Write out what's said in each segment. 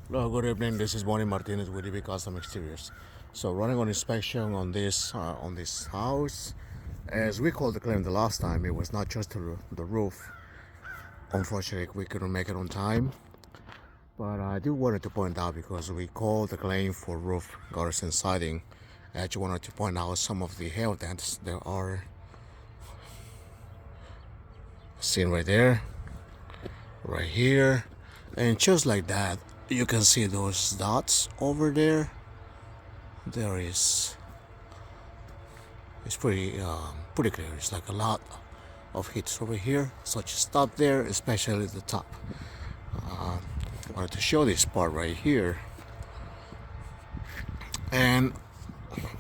Hello, good evening. This is Bonnie Martinez with EB Custom Exteriors. So, running on inspection on this house, as we called the claim the last time, it was not just the roof. Unfortunately, we couldn't make it on time. But I do wanted to point out because we called the claim for roof gutters and siding. I actually wanted to point out some of the hail dents that are seen right there, right here, and just like that, you can see those dots over there. There is It's pretty clear. It's like a lot of hits over here. So just stop there, especially the top. I wanted to show this part right here. And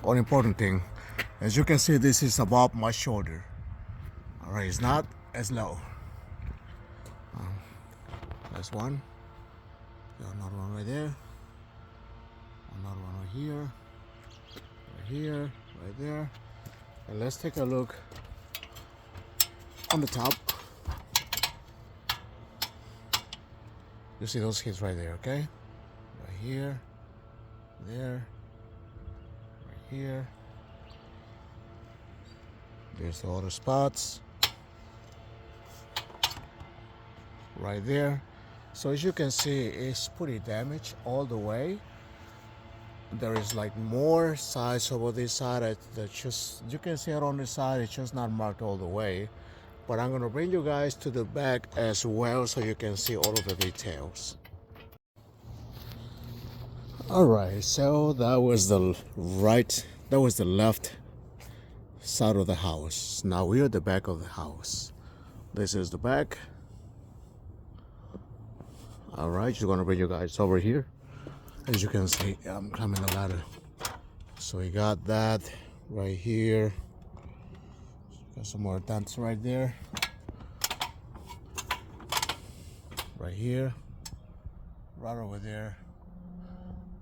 one important thing, as you can see, this is above my shoulder. All right, it's not as low. That's one. Got another one right there. Another one right here, right there. And let's take a look on the top. You see those hits right there, okay? Right here, there, right here. There's the other spots. Right there. So as you can see, it's pretty damaged all the way. There is like more size over this side that just, you can see it on the side, it's just not marked all the way. But I'm gonna bring you guys to the back as well so you can see all of the details. Alright, so that was the left side of the house. Now we're at the back of the house. This is the back. Alright, just gonna bring you guys over here. As you can see, I'm climbing the ladder. So we got that right here. Got some more dents right there. Right here. Right over there.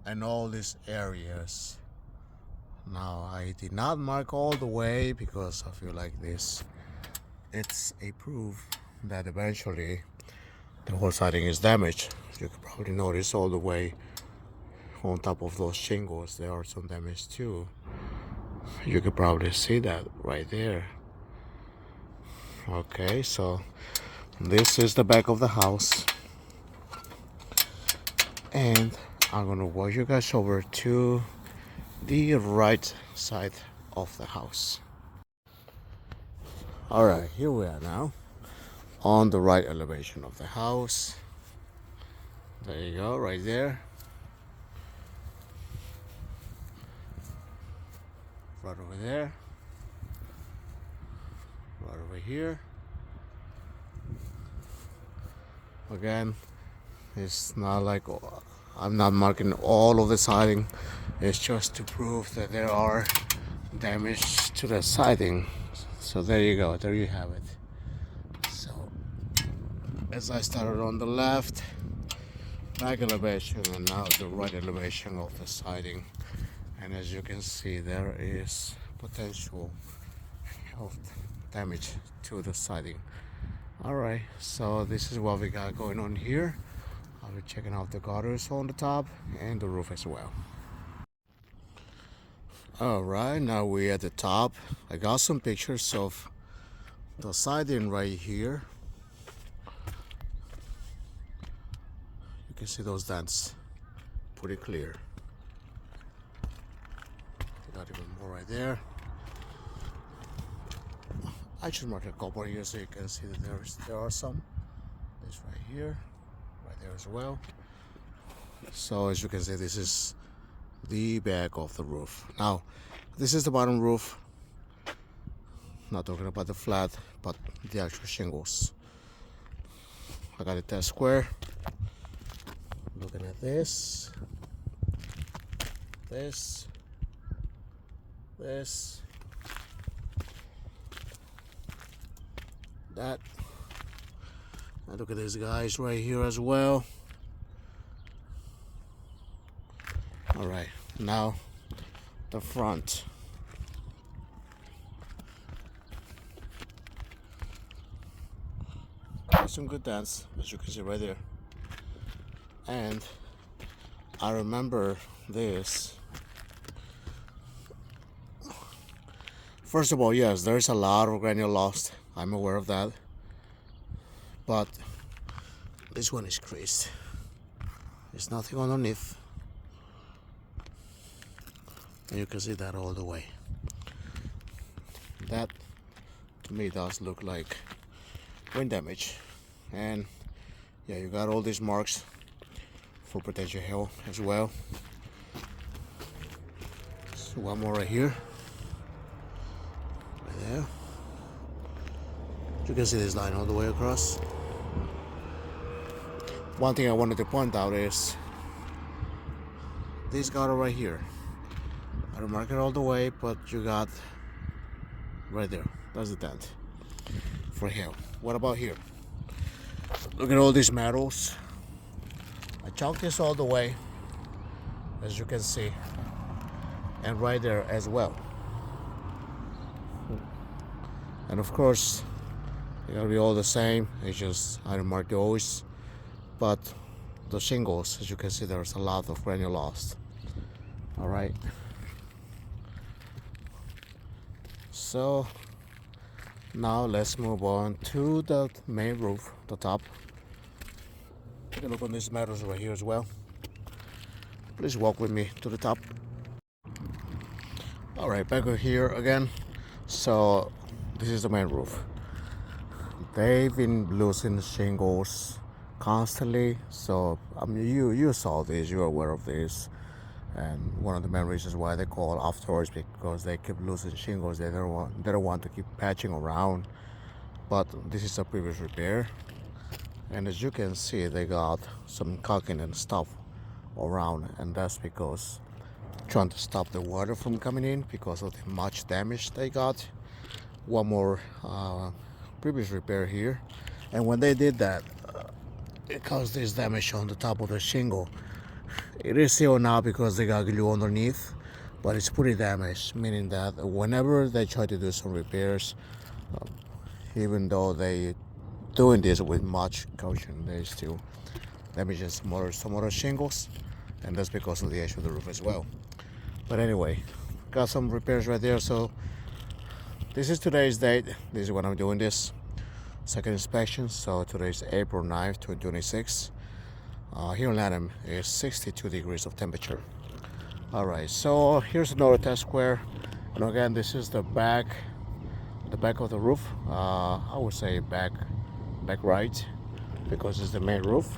And all these areas. Now I did not mark all the way because I feel like it's a proof that eventually the whole siding is damaged. You can probably notice all the way on top of those shingles there are some damage too. You could probably see that right there. Okay, so this is the back of the house, and I'm gonna walk you guys over to the right side of the house. All right, here we are now on the right elevation of the house. There you go, right there. Right over there. Right over here. Again, it's not like I'm not marking all of the siding. It's just to prove that there are damage to the siding. So there you go. There you have it. So as I started on the left, back elevation, and now the right elevation of the siding. And as you can see, there is potential of damage to the siding. Alright, so this is what we got going on here. I'll be checking out the gutters on the top and the roof as well. Alright, now we're at the top. I got some pictures of the siding right here. You can see those dents pretty clear. Got even more right there. I just marked a couple here so you can see that there are some. This right here, right there as well. So as you can see, this is the back of the roof. Now, this is the bottom roof. Not talking about the flat, but the actual shingles. I got it test square. Looking at this, this, that. And look at these guys right here as well. All right, now the front. Some good dents, as you can see right there. And I remember this. First of all, yes, there's a lot of granule lost. I'm aware of that. But this one is creased. There's nothing underneath. And you can see that all the way. That to me does look like wind damage. And yeah, you got all these marks for potential hail as well. So one more right here. Right there. You can see this line all the way across. One thing I wanted to point out is this gutter right here. I don't mark it all the way, but you got right there. That's the dent for hail. What about here? Look at all these metals. I chalked this all the way, as you can see, and right there as well. And of course, they're gonna be all the same. It's just I don't mark those, but the shingles, as you can see, there's a lot of granule lost. All right. So now let's move on to the main roof, the top. Take a look on these metals right here as well. Please walk with me to the top. All right, back over here again. So this is the main roof. They've been losing shingles constantly. So I mean, you saw this, you're aware of this. And one of the main reasons why they call afterwards because they keep losing shingles. They don't want to keep patching around. But this is a previous repair, and as you can see, they got some caulking and stuff around, and that's because trying to stop the water from coming in because of the much damage they got. One more previous repair here, and when they did that, it caused this damage on the top of the shingle. It is sealed now because they got glue underneath, but it's pretty damaged, meaning that whenever they try to do some repairs, even though they doing this with much caution, they still damaging some other shingles, and that's because of the edge of the roof as well. But anyway, got some repairs right there. So this is today's date. This is when I'm doing this second inspection. So today's April 9th, 2026. Here in Lanham is 62 degrees of temperature. All right, so here's another test square, and again, this is the back of the roof. I would say back right, because it's the main roof.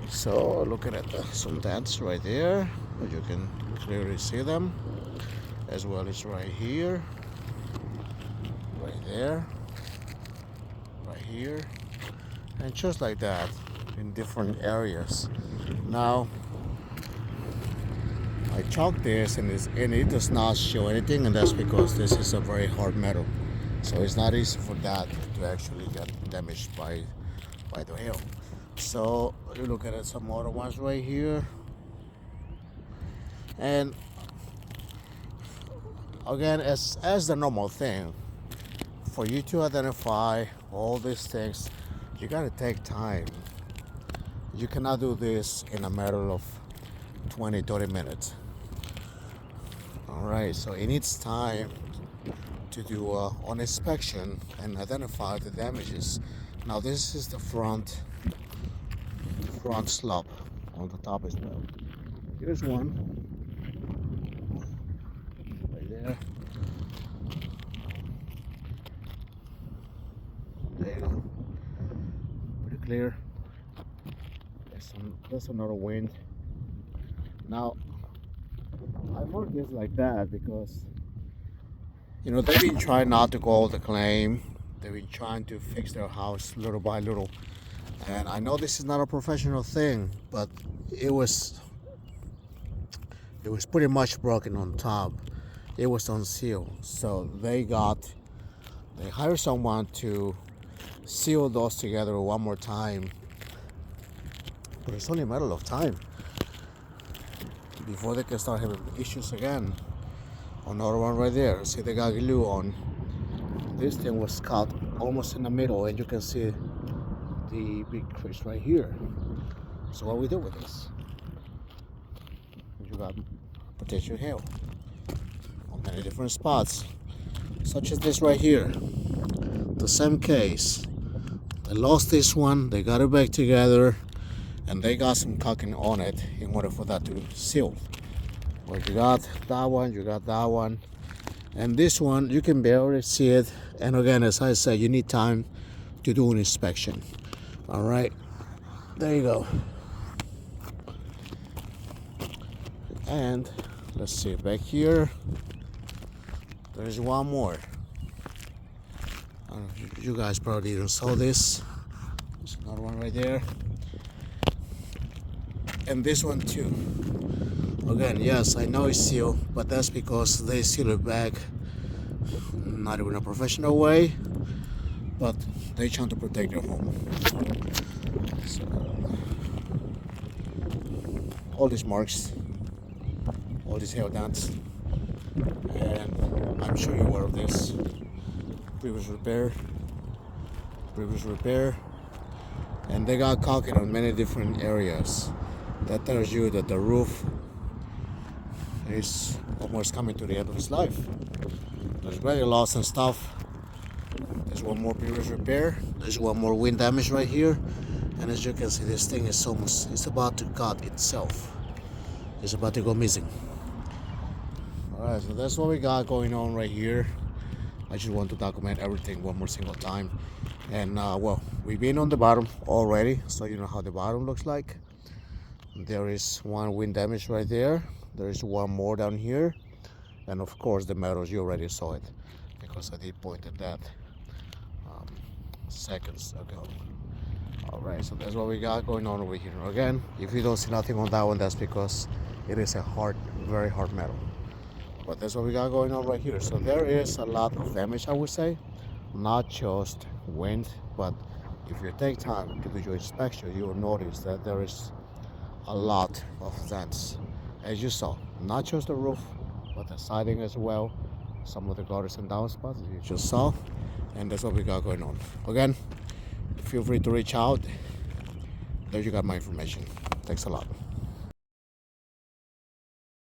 So looking at some dents right there, you can clearly see them, as well as right here, right there, right here, and just like that in different areas. Now I chalked this and it does not show anything, and that's because this is a very hard metal, so it's not easy for that to actually get damaged by the hail. So you look at some other ones right here, and again, as the normal thing, for you to identify all these things, you gotta take time. You cannot do this in a matter of 20-30 minutes. All right, so it needs time to do an inspection and identify the damages. Now this is the front slope on the top as well. Here's one right there. There you go. Pretty clear. There's another wind. Now I marked this like that because they've been trying not to call the claim. They've been trying to fix their house little by little, and I know this is not a professional thing, but it was pretty much broken on top. It was unsealed, so they hired someone to seal those together one more time. But it's only a matter of time before they can start having issues again. Another one right there. See, they got glue on. This thing was cut almost in the middle, and you can see the big crease right here. So what we do with this? you got potential hail on many different spots, such as this right here. The same case. They lost this one, they got it back together, and they got some caulking on it in order for that to seal. But you got that one, you got that one, and this one you can barely see it. And again, as I said, you need time to do an inspection. All right, there you go. And let's see, back here there's one more. You guys probably even saw this. There's another one right there, and this one too. Again, yes, I know it's sealed, but that's because they seal it back not in a professional way, but they trying to protect their home. So, all these marks, all these hail dents, and I'm sure you're aware of this. Previous repair, and they got caulking on many different areas. That tells you that the roof is almost coming to the end of its life. There's very loss and stuff. There's one more previous repair. There's one more wind damage right here, and as you can see, this thing is it's about to cut itself. It's about to go missing. All right, so that's what we got going on right here. I just want to document everything one more single time. And well, we've been on the bottom already, so you know how the bottom looks like. There is one wind damage right there. There is one more down here, and of course the metals, you already saw it because I did point at that seconds ago. All right, so that's what we got going on over here. Again, if you don't see nothing on that one, that's because it is a hard, very hard metal. But that's what we got going on right here. So there is a lot of damage, I would say, not just wind, but if you take time to do your inspection, you will notice that there is a lot of dents, as you saw, not just the roof, but the siding as well, some of the gutters and downspouts you just saw, and that's what we got going on. Again, feel free to reach out. There you got my information. Thanks a lot.